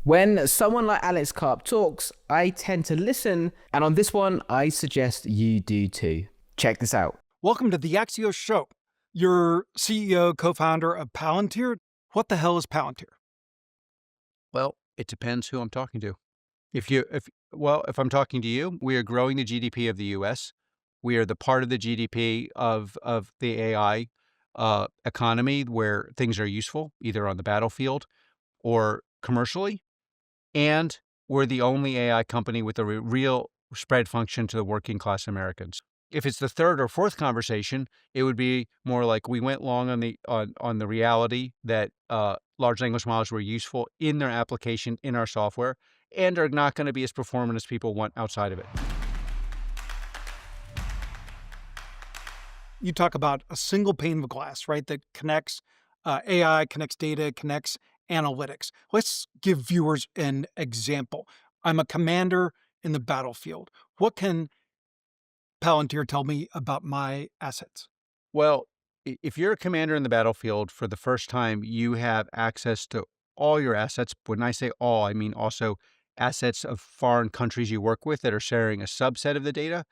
When someone like Alex Karp talks, I tend to listen, and on this one, I suggest you do too. Check this out. Welcome to the Axios Show. You're CEO, co-founder of Palantir. What the hell is Palantir? Well, it depends who I'm talking to. If I'm talking to you, we are growing the GDP of the U.S. We are the part of the GDP of the AI economy where things are useful, either on the battlefield or commercially. And we're the only AI company with a real spread function to the working class Americans. If it's the third or fourth conversation, it would be more like we went long on the reality that large language models were useful in their application in our software and are not going to be as performant as people want outside of it. You talk about a single pane of glass, right, that connects AI, connects data, connects analytics. Let's give viewers an example. I'm a commander in the battlefield. What can Palantir tell me about my assets? Well, if you're a commander in the battlefield for the first time, you have access to all your assets. When I say all, I mean also assets of foreign countries you work with that are sharing a subset of the data.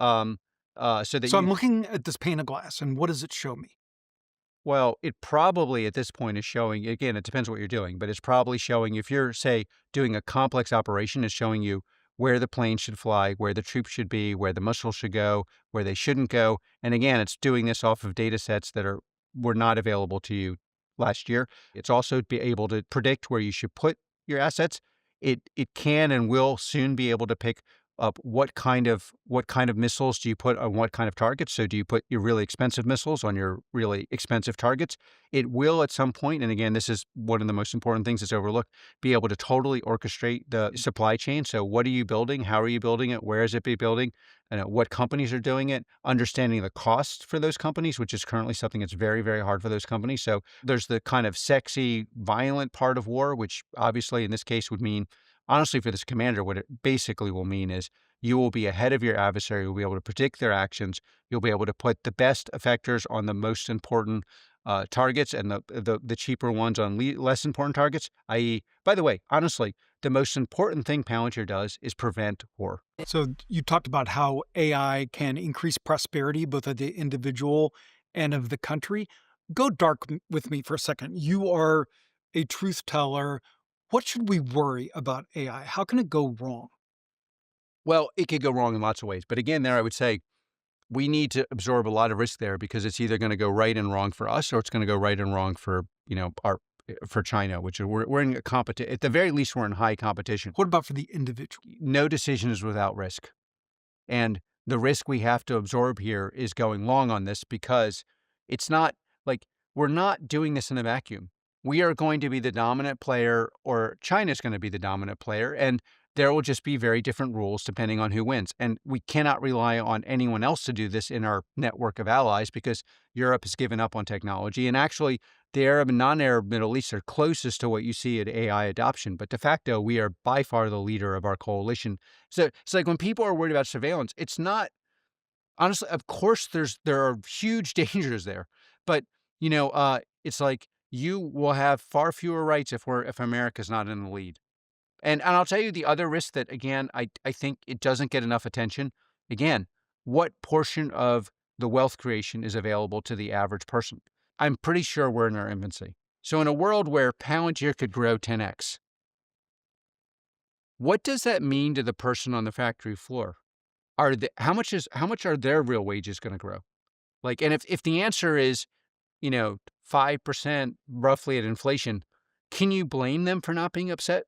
Um, so that So I'm you, looking at this pane of glass, and what does it show me? well, it probably at this point is showing, again, it depends what you're doing, but it's probably showing, if you're, say, doing a complex operation, it's showing you where the plane should fly, where the troops should be, where the missiles should go, where they shouldn't go. And again, it's doing this off of data sets that were not available to you last year. It's also be able to predict where you should put your assets. It can and will soon be able to pick up what kind of missiles do you put on what kind of targets. So do you put your really expensive missiles on your really expensive targets? It will at some point, and again, this is one of the most important things that's overlooked, be able to totally orchestrate the supply chain. So what are you building? How are you building it? Where is it be building? And what companies are doing it? Understanding the cost for those companies, which is currently something that's very, very hard for those companies. So there's the kind of sexy, violent part of war, which obviously in this case would mean, honestly, for this commander, what it basically will mean is you will be ahead of your adversary. You'll be able to predict their actions. You'll be able to put the best effectors on the most important targets and the cheaper ones on less important targets, i.e., by the way, honestly, the most important thing Palantir does is prevent war. So you talked about how AI can increase prosperity, both of the individual and of the country. Go dark with me for a second. You are a truth teller. What should we worry about AI? How can it go wrong? Well, it could go wrong in lots of ways. But again, there I would say we need to absorb a lot of risk there because it's either going to go right and wrong for us or it's going to go right and wrong for, for China, which we're in a competition. At the very least, we're in high competition. What about for the individual? No decision is without risk. And the risk we have to absorb here is going long on this because it's not like we're not doing this in a vacuum. We are going to be the dominant player or China's going to be the dominant player. And there will just be very different rules depending on who wins. And we cannot rely on anyone else to do this in our network of allies because Europe has given up on technology. And actually, the Arab and non-Arab Middle East are closest to what you see at AI adoption. But de facto, we are by far the leader of our coalition. So it's like when people are worried about surveillance, it's not, honestly, of course, there are huge dangers there. But, it's like you will have far fewer rights if America's not in the lead. And I'll tell you the other risk that, again, I think it doesn't get enough attention. Again, what portion of the wealth creation is available to the average person? I'm pretty sure we're in our infancy. So in a world where Palantir could grow 10x, what does that mean to the person on the factory floor? How much are their real wages going to grow? Like, and if the answer is, 5% roughly at inflation, can you blame them for not being upset?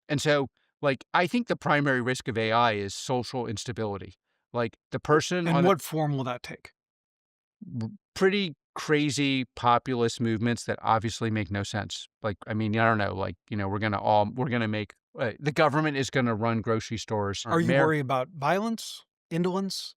And so, like, I think the primary risk of AI is social instability. Like the person And on what form will that take? pretty crazy populist movements that obviously make no sense. Like, I mean, I don't know, like, we're going to make, the government is going to run grocery stores. Are you worried about violence, indolence?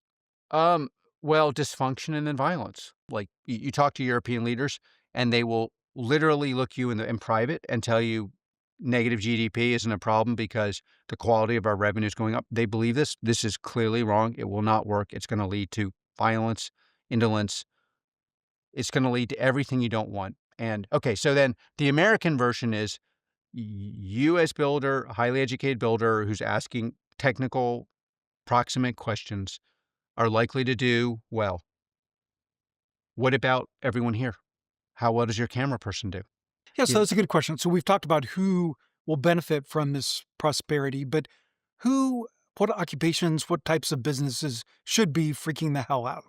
Um, well, dysfunction and then violence. Like you talk to European leaders and they will literally look you in private and tell you negative GDP isn't a problem because the quality of our revenue is going up. They believe this. This is clearly wrong. It will not work. It's going to lead to violence, indolence. It's going to lead to everything you don't want. And okay, so then the American version is you as builder, a highly educated builder who's asking technical proximate questions are likely to do well. What about everyone here? How well does your camera person do? Yeah, so You- that's a good question. So we've talked about who will benefit from this prosperity, but what occupations, what types of businesses should be freaking the hell out?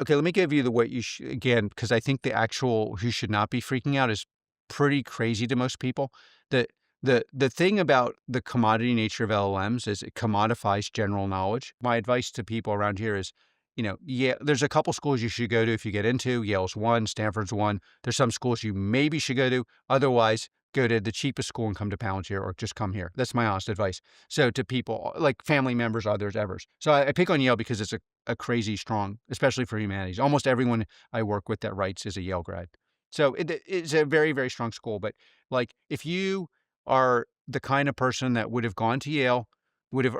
Okay, let me give you the what you should, again, because I think the actual who should not be freaking out is pretty crazy to most people. The the thing about the commodity nature of LLMs is it commodifies general knowledge. My advice to people around here is, yeah, there's a couple schools you should go to if you get into. Yale's one, Stanford's one. There's some schools you maybe should go to. Otherwise, go to the cheapest school and come to Palantir or just come here. That's my honest advice. So to people like family members, others, evers. So I pick on Yale because it's a crazy strong, especially for humanities. Almost everyone I work with that writes is a Yale grad. So it's a very, very strong school. But like if you are the kind of person that would have gone to Yale, would have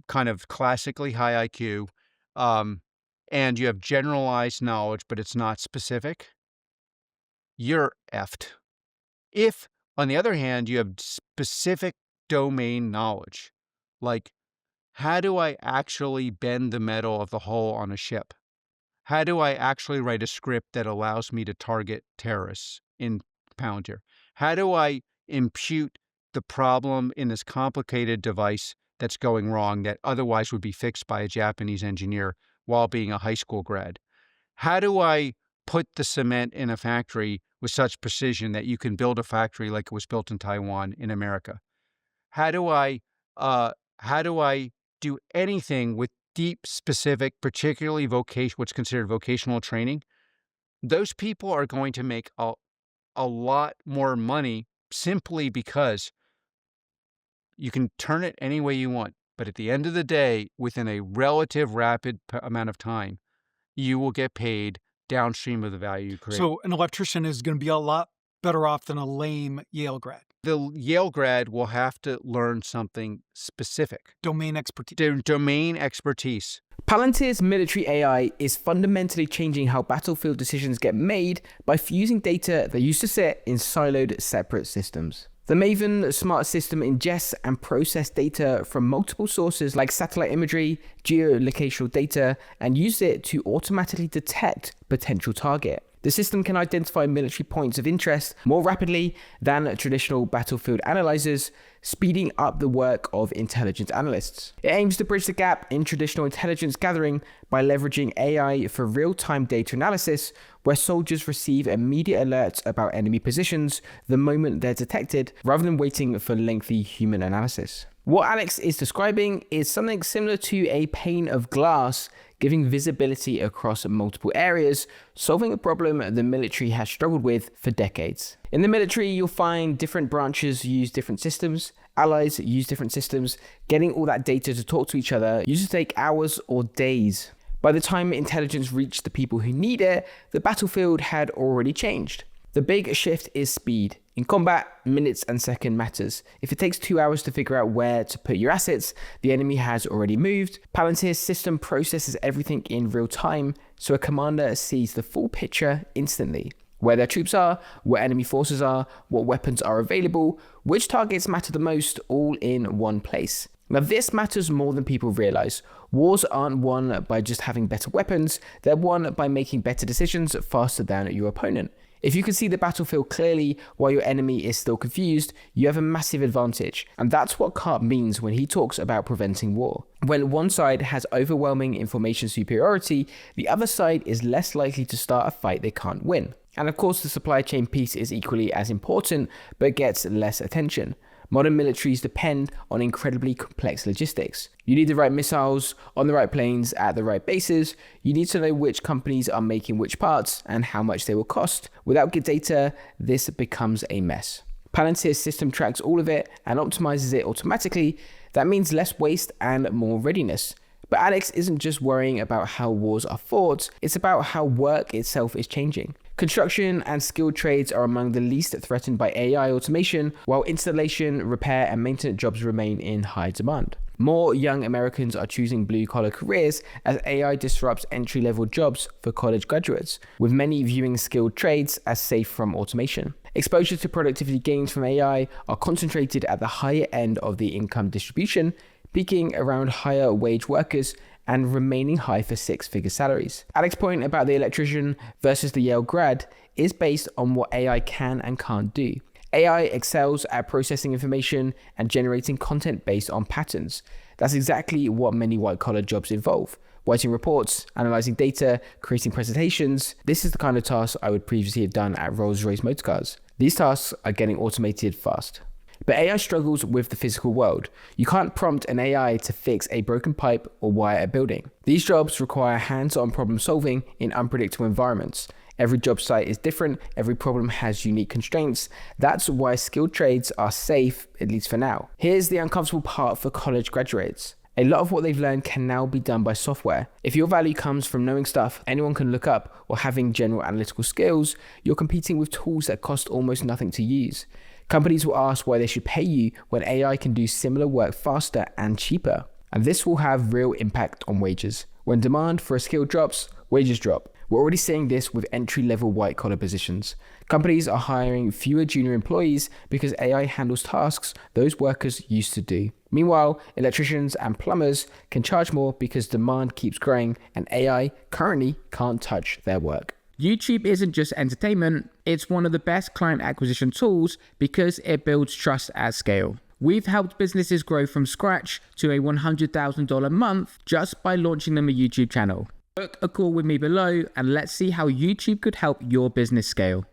kind of classically high IQ, um, and you have generalized knowledge, but it's not specific, you're effed. If, on the other hand, you have specific domain knowledge, like how do I actually bend the metal of the hull on a ship? How do I actually write a script that allows me to target terrorists in Palantir? How do I impute the problem in this complicated device that's going wrong that otherwise would be fixed by a Japanese engineer while being a high school grad? How do I put the cement in a factory with such precision that you can build a factory like it was built in Taiwan in America? How do I uh, how do I do anything with deep, specific, particularly what's considered vocational training? Those people are going to make a lot more money simply because you can turn it any way you want. But at the end of the day, within a relative rapid amount of time, you will get paid downstream of the value you create. So an electrician is going to be a lot better off than a lame Yale grad. The Yale grad will have to learn something specific. Domain expertise. Domain expertise. Palantir's military AI is fundamentally changing how battlefield decisions get made by fusing data that used to sit in siloed, separate systems. The Maven smart system ingests and processes data from multiple sources like satellite imagery, geolocational data, and uses it to automatically detect potential target. The system can identify military points of interest more rapidly than traditional battlefield analyzers, speeding up the work of intelligence analysts. It aims to bridge the gap in traditional intelligence gathering by leveraging AI for real-time data analysis, where soldiers receive immediate alerts about enemy positions the moment they're detected, rather than waiting for lengthy human analysis. What Alex is describing is something similar to a pane of glass, giving visibility across multiple areas, solving a problem the military has struggled with for decades. In the military, you'll find different branches use different systems, allies use different systems. Getting all that data to talk to each other used to take hours or days. By the time intelligence reached the people who need it, the battlefield had already changed. The big shift is speed. In combat, minutes and seconds matters. If it takes 2 hours to figure out where to put your assets, the enemy has already moved. Palantir's system processes everything in real time, so a commander sees the full picture instantly. Where their troops are, where enemy forces are, what weapons are available, which targets matter the most, all in one place. Now this matters more than people realize. Wars aren't won by just having better weapons, they're won by making better decisions faster than your opponent. If you can see the battlefield clearly while your enemy is still confused, you have a massive advantage. And that's what Karp means when he talks about preventing war. When one side has overwhelming information superiority, the other side is less likely to start a fight they can't win. And of course, the supply chain piece is equally as important, but gets less attention. Modern militaries depend on incredibly complex logistics. You need the right missiles on the right planes at the right bases. You need to know which companies are making which parts and how much they will cost. Without good data, this becomes a mess. Palantir's system tracks all of it and optimizes it automatically. That means less waste and more readiness. But Alex isn't just worrying about how wars are fought, it's about how work itself is changing. Construction and skilled trades are among the least threatened by AI automation, while installation, repair, and maintenance jobs remain in high demand. More young Americans are choosing blue-collar careers as AI disrupts entry-level jobs for college graduates, with many viewing skilled trades as safe from automation. Exposure to productivity gains from AI are concentrated at the higher end of the income distribution, peaking around higher wage workers and remaining high for six-figure salaries. Alex's point about the electrician versus the Yale grad is based on what AI can and can't do. AI excels at processing information and generating content based on patterns. That's exactly what many white-collar jobs involve. Writing reports, analyzing data, creating presentations. This is the kind of tasks I would previously have done at Rolls-Royce Motor Cars. These tasks are getting automated fast. But AI struggles with the physical world. You can't prompt an AI to fix a broken pipe or wire a building. These jobs require hands-on problem solving in unpredictable environments. Every job site is different, every problem has unique constraints. That's why skilled trades are safe, at least for now. Here's the uncomfortable part for college graduates. A lot of what they've learned can now be done by software. If your value comes from knowing stuff anyone can look up or having general analytical skills, you're competing with tools that cost almost nothing to use. Companies will ask why they should pay you when AI can do similar work faster and cheaper. And this will have real impact on wages. When demand for a skill drops, wages drop. We're already seeing this with entry-level white-collar positions. Companies are hiring fewer junior employees because AI handles tasks those workers used to do. Meanwhile, electricians and plumbers can charge more because demand keeps growing and AI currently can't touch their work. YouTube isn't just entertainment, it's one of the best client acquisition tools because it builds trust at scale. We've helped businesses grow from scratch to a $100,000 a month just by launching them a YouTube channel. Book a call with me below and let's see how YouTube could help your business scale.